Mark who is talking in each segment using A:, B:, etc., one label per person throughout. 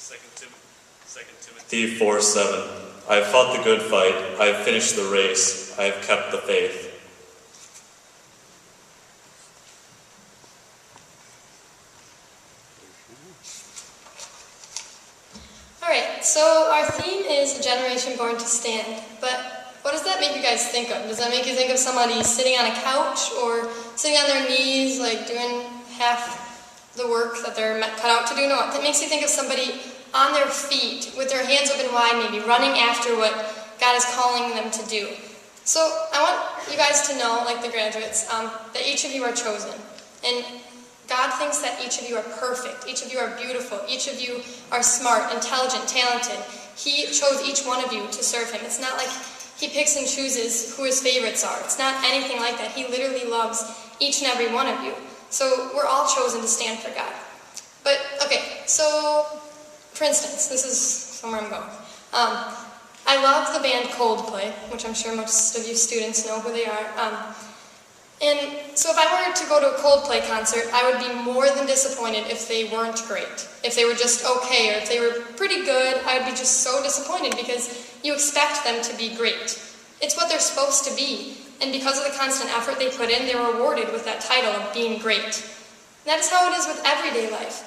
A: 2 Timothy 4:7. I have fought the good fight, I have finished the race, I have kept the faith.
B: Alright, so our theme is a generation born to stand, but what does that make you guys think of? Does that make you think of somebody sitting on a couch or sitting on their knees, like doing half the work that they're cut out to do? No, that makes you think of somebody on their feet with their hands open wide, maybe running after what God is calling them to do. So I want you guys to know, like the graduates, that each of you are chosen. And God thinks that each of you are perfect, each of you are beautiful, each of you are smart, intelligent, talented. He chose each one of you to serve him. It's not like he picks and chooses who his favorites are. It's not anything like that. He literally loves each and every one of you. So we're all chosen to stand for God. But, okay, so, for instance, this is somewhere I'm going. I love the band Coldplay, which I'm sure most of you students know who they are. And so if I were to go to a Coldplay concert, I would be more than disappointed if they weren't great. If they were just okay, or if they were pretty good, I would be just so disappointed because you expect them to be great. It's what they're supposed to be. And because of the constant effort they put in, they were awarded with that title of being great. And that is how it is with everyday life.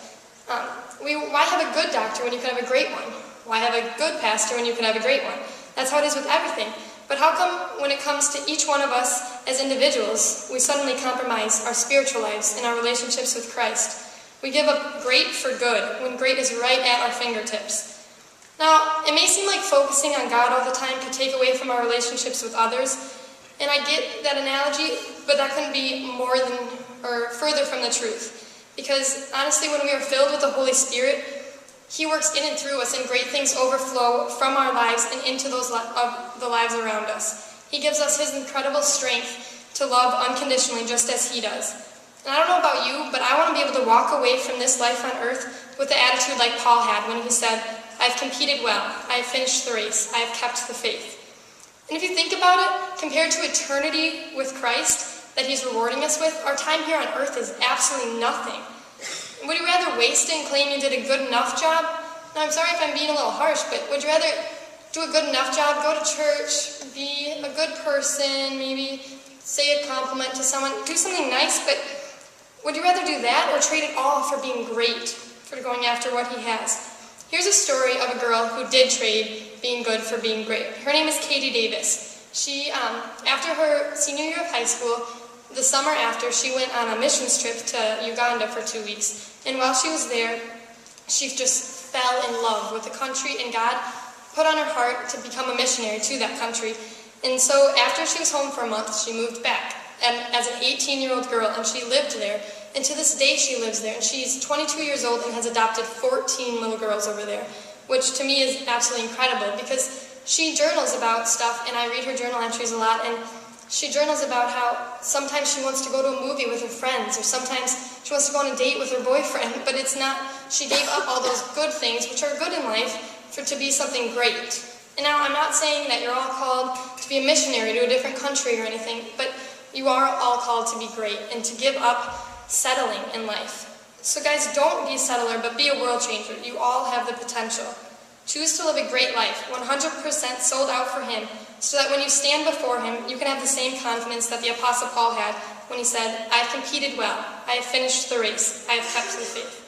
B: Why have a good doctor when you could have a great one? Why have a good pastor when you could have a great one? That's how it is with everything. But how come when it comes to each one of us as individuals, we suddenly compromise our spiritual lives and our relationships with Christ? We give up great for good when great is right at our fingertips. Now, it may seem like focusing on God all the time could take away from our relationships with others, and I get that analogy, but that couldn't be more than or further from the truth. Because honestly, when we are filled with the Holy Spirit, He works in and through us, and great things overflow from our lives and into those of the lives around us. He gives us His incredible strength to love unconditionally, just as He does. And I don't know about you, but I want to be able to walk away from this life on earth with the attitude like Paul had when he said, I've competed well, I have finished the race, I have kept the faith. And if you think about it, compared to eternity with Christ that He's rewarding us with, our time here on earth is absolutely nothing. Would you rather waste it and claim you did a good enough job? Now, I'm sorry if I'm being a little harsh, but would you rather do a good enough job, go to church, be a good person, maybe say a compliment to someone, do something nice, but would you rather do that or trade it all for being great, for going after what He has? Here's a story of a girl who did trade being good for being great. Her name is Katie Davis. She, after her senior year of high school, the summer after, she went on a missions trip to Uganda for 2 weeks. And while she was there, she just fell in love with the country, and God put on her heart to become a missionary to that country. And so after she was home for a month, she moved back as an 18-year-old girl, and she lived there. And to this day, she lives there. And she's 22 years old and has adopted 14 little girls over there, which to me is absolutely incredible because she journals about stuff, and I read her journal entries a lot, and she journals about how sometimes she wants to go to a movie with her friends, or sometimes she wants to go on a date with her boyfriend, but it's not, she gave up all those good things, which are good in life, to be something great. And now I'm not saying that you're all called to be a missionary to a different country or anything, but you are all called to be great and to give up settling in life. So guys, don't be a settler, but be a world changer. You all have the potential. Choose to live a great life, 100% sold out for Him, so that when you stand before Him, you can have the same confidence that the Apostle Paul had when he said, I have competed well, I have finished the race, I have kept the faith.